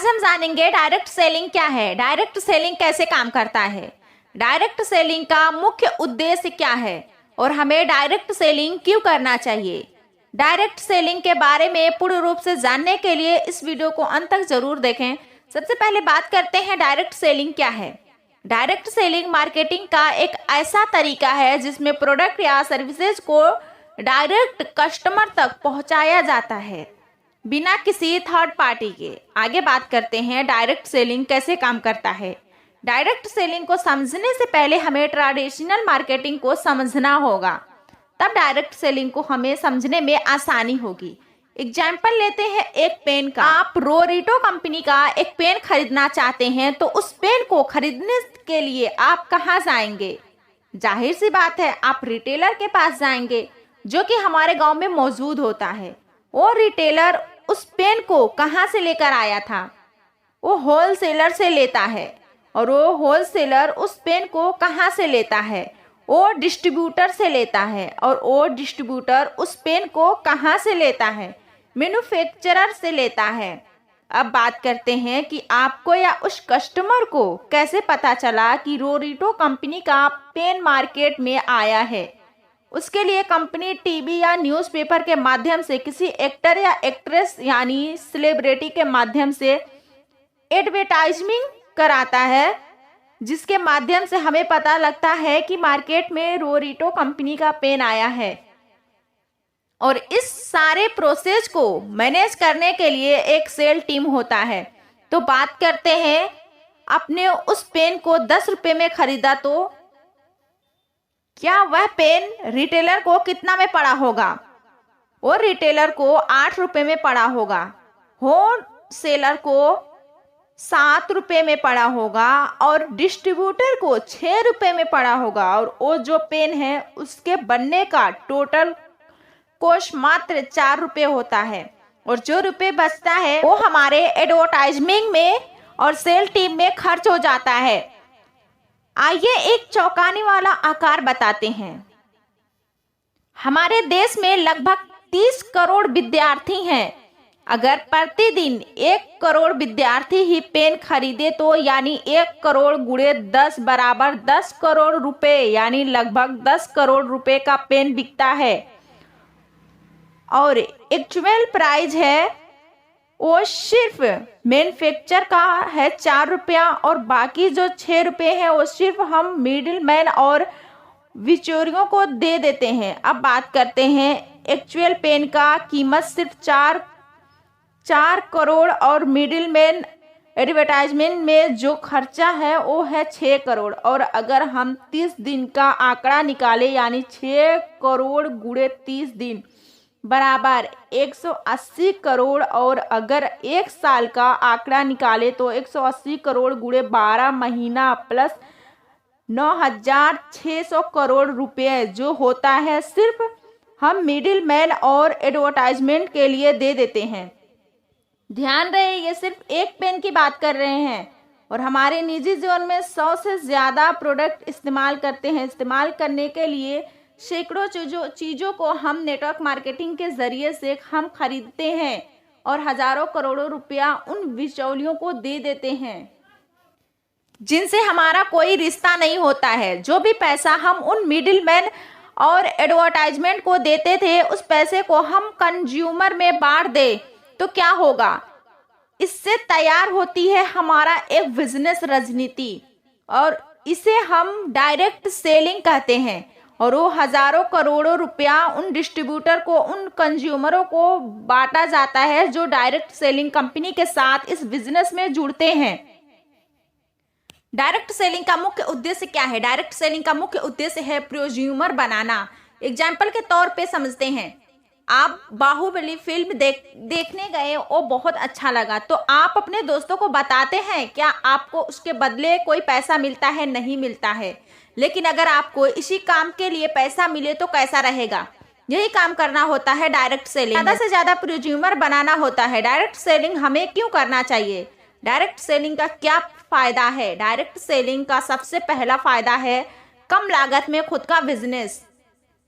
आज हम जानेंगे डायरेक्ट सेलिंग क्या है, डायरेक्ट सेलिंग कैसे काम करता है, डायरेक्ट सेलिंग का मुख्य उद्देश्य क्या है और हमें डायरेक्ट सेलिंग क्यों करना चाहिए। डायरेक्ट सेलिंग के बारे में पूर्ण रूप से जानने के लिए इस वीडियो को अंत तक जरूर देखें। सबसे पहले बात करते हैं डायरेक्ट सेलिंग क्या है। डायरेक्ट सेलिंग मार्केटिंग का एक ऐसा तरीका है जिसमें प्रोडक्ट या सर्विसेज को डायरेक्ट कस्टमर तक पहुंचाया जाता है बिना किसी थर्ड पार्टी के। आगे बात करते हैं डायरेक्ट सेलिंग कैसे काम करता है। डायरेक्ट सेलिंग को समझने से पहले हमें ट्रेडिशनल मार्केटिंग को समझना होगा, तब डायरेक्ट सेलिंग को हमें समझने में आसानी होगी। एग्जाम्पल लेते हैं एक पेन का। आप रोरिटो कंपनी का एक पेन खरीदना चाहते हैं तो उस पेन को खरीदने के लिए आप कहाँ जाएंगे? जाहिर सी बात है, आप रिटेलर के पास जाएंगे जो कि हमारे गांव में मौजूद होता है। और रिटेलर उस पेन को कहाँ से लेकर आया था? वो होलसेलर से लेता है। और वो होलसेलर उस पेन को कहाँ से लेता है? वो डिस्ट्रीब्यूटर से लेता है। और वो डिस्ट्रीब्यूटर उस पेन को कहाँ से लेता है? मैन्युफैक्चरर से लेता है। अब बात करते हैं कि आपको या उस कस्टमर को कैसे पता चला कि रोरिटो कंपनी का पेन मार्केट में आया है। उसके लिए कंपनी टीवी या न्यूज़पेपर के माध्यम से, किसी एक्टर या एक्ट्रेस यानी सेलिब्रिटी के माध्यम से एडवर्टाइजमेंट कराता है, जिसके माध्यम से हमें पता लगता है कि मार्केट में रोरिटो कंपनी का पेन आया है। और इस सारे प्रोसेस को मैनेज करने के लिए एक सेल टीम होता है। तो बात करते हैं, आपने उस पेन को 10 रुपये में खरीदा तो क्या वह पेन रिटेलर को कितना में पड़ा होगा? और रिटेलर को 8 रुपये में पड़ा होगा, होलसेलर को 7 रुपये में पड़ा होगा और डिस्ट्रीब्यूटर को 6 रुपये में पड़ा होगा। और वो जो पेन है उसके बनने का टोटल कॉस्ट मात्र 4 रुपये होता है। और जो रुपये बचता है वो हमारे एडवर्टाइजमेंट में और सेल टीम में खर्च हो जाता है। आइए एक चौंकाने वाला आकार बताते हैं। हमारे देश में लगभग 30 करोड़ विद्यार्थी हैं। अगर प्रतिदिन 1 करोड़ विद्यार्थी ही पेन खरीदे तो यानी 1 करोड़ गुणे 10 बराबर 10 करोड़ रुपए, यानी लगभग 10 करोड़ रुपए का पेन बिकता है। और एक्चुअल प्राइस है वो सिर्फ मैन्युफैक्चर का है 4 रुपया और बाकी जो 6 रुपये है वो सिर्फ हम मिडिल मैन और बिचौलियों को दे देते हैं। अब बात करते हैं एक्चुअल पेन का कीमत सिर्फ 4 करोड़ और मिडिल मैन एडवर्टाइजमेंट में जो खर्चा है वो है 6 करोड़। और अगर हम 30 दिन का आंकड़ा निकाले यानी 6 करोड़ गुणे 30 दिन बराबर 180 करोड़, और अगर 1 साल का आंकड़ा निकाले तो 180 करोड़ गुणे 12 महीना प्लस 9,600 करोड़ रुपए जो होता है सिर्फ हम मिडिल मैन और एडवर्टाइजमेंट के लिए दे देते हैं। ध्यान रहे, ये सिर्फ एक पेन की बात कर रहे हैं और हमारे निजी जीवन में 100 से ज़्यादा प्रोडक्ट इस्तेमाल करते हैं। इस्तेमाल करने के लिए सैकड़ों चीज़ों को हम नेटवर्क मार्केटिंग के जरिए से हम खरीदते हैं और हजारों करोड़ों रुपया उन बिचौलियों को दे देते हैं जिनसे हमारा कोई रिश्ता नहीं होता है। जो भी पैसा हम उन मिडिल मैन और एडवर्टाइजमेंट को देते थे उस पैसे को हम कंज्यूमर में बांट दे तो क्या होगा? इससे तैयार होती है हमारा एक बिजनेस रणनीति और इसे हम डायरेक्ट सेलिंग कहते हैं। और वो हजारों करोड़ों रुपया उन डिस्ट्रीब्यूटर को, उन कंज्यूमरों को बांटा जाता है जो डायरेक्ट सेलिंग कंपनी के साथ इस बिजनेस में जुड़ते हैं। डायरेक्ट सेलिंग का मुख्य उद्देश्य क्या है? डायरेक्ट सेलिंग का मुख्य उद्देश्य है प्रोज्यूमर बनाना। एग्जाम्पल के तौर पे समझते हैं, आप बाहुबली फिल्म देखने गए, वो बहुत अच्छा लगा तो आप अपने दोस्तों को बताते हैं, क्या आपको उसके बदले कोई पैसा मिलता है? नहीं मिलता है। लेकिन अगर आपको इसी काम के लिए पैसा मिले तो कैसा रहेगा? यही काम करना होता है डायरेक्ट सेलिंग। ज़्यादा से ज़्यादा प्रोज्यूमर बनाना होता है। डायरेक्ट सेलिंग हमें क्यों करना चाहिए? डायरेक्ट सेलिंग का क्या फ़ायदा है? डायरेक्ट सेलिंग का सबसे पहला फ़ायदा है कम लागत में खुद का बिजनेस।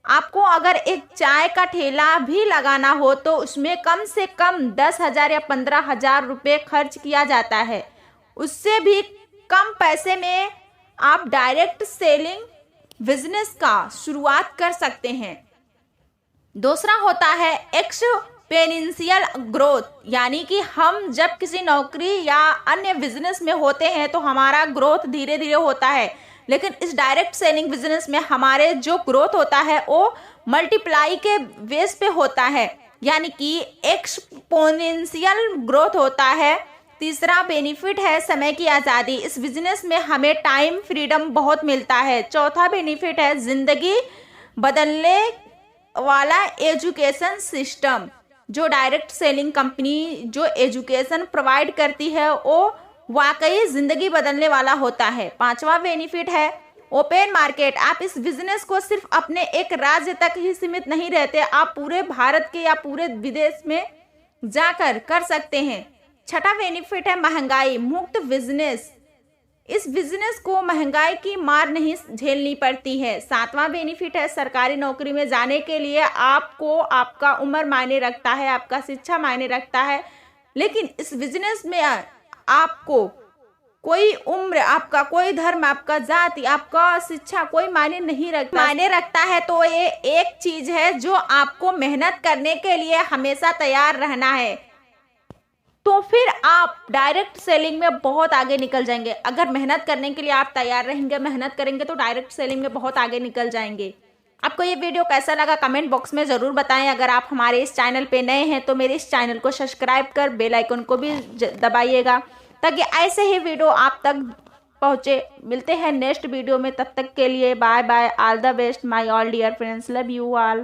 आपको अगर एक चाय का ठेला भी लगाना हो तो उसमें कम से कम 10,000 या 15,000 रुपये खर्च किया जाता है। उससे भी कम पैसे में आप डायरेक्ट सेलिंग बिजनेस का शुरुआत कर सकते हैं। दूसरा होता है एक्सपोनेंशियल ग्रोथ, यानी कि हम जब किसी नौकरी या अन्य बिजनेस में होते हैं तो हमारा ग्रोथ धीरे धीरे होता है, लेकिन इस डायरेक्ट सेलिंग बिजनेस में हमारे जो ग्रोथ होता है वो मल्टीप्लाई के बेस पे होता है, यानी कि एक्सपोनेंशियल ग्रोथ होता है। तीसरा बेनिफिट है समय की आज़ादी। इस बिजनेस में हमें टाइम फ्रीडम बहुत मिलता है। चौथा बेनिफिट है जिंदगी बदलने वाला एजुकेशन सिस्टम। जो डायरेक्ट सेलिंग कंपनी जो एजुकेशन प्रोवाइड करती है वो वाकई जिंदगी बदलने वाला होता है। पांचवा बेनिफिट है ओपन मार्केट। आप इस बिजनेस को सिर्फ अपने एक राज्य तक ही सीमित नहीं रहते, आप पूरे भारत के या पूरे विदेश में जाकर कर सकते हैं। छठा बेनिफिट है महंगाई मुक्त बिजनेस। इस बिजनेस को महंगाई की मार नहीं झेलनी पड़ती है। सातवां बेनिफिट है सरकारी नौकरी में जाने के लिए आपको आपका उम्र मायने रखता है, आपका शिक्षा मायने रखता है, लेकिन इस बिजनेस में आपको कोई उम्र, आपका कोई धर्म, आपका जाति, आपका शिक्षा कोई मायने नहीं रखता। मायने रखता है तो ये एक चीज है जो आपको मेहनत करने के लिए हमेशा तैयार रहना है, तो फिर आप डायरेक्ट सेलिंग में बहुत आगे निकल जाएंगे। अगर मेहनत करने के लिए आप तैयार रहेंगे, मेहनत करेंगे, तो डायरेक्ट सेलिंग में बहुत आगे निकल जाएंगे। आपको ये वीडियो कैसा लगा कमेंट बॉक्स में ज़रूर बताएं। अगर आप हमारे इस चैनल पे नए हैं तो मेरे इस चैनल को सब्सक्राइब कर बेल आइकन को भी दबाइएगा ताकि ऐसे ही वीडियो आप तक पहुँचे। मिलते हैं नेक्स्ट वीडियो में, तब तक के लिए bye bye. All the best my all dear friends, love you all.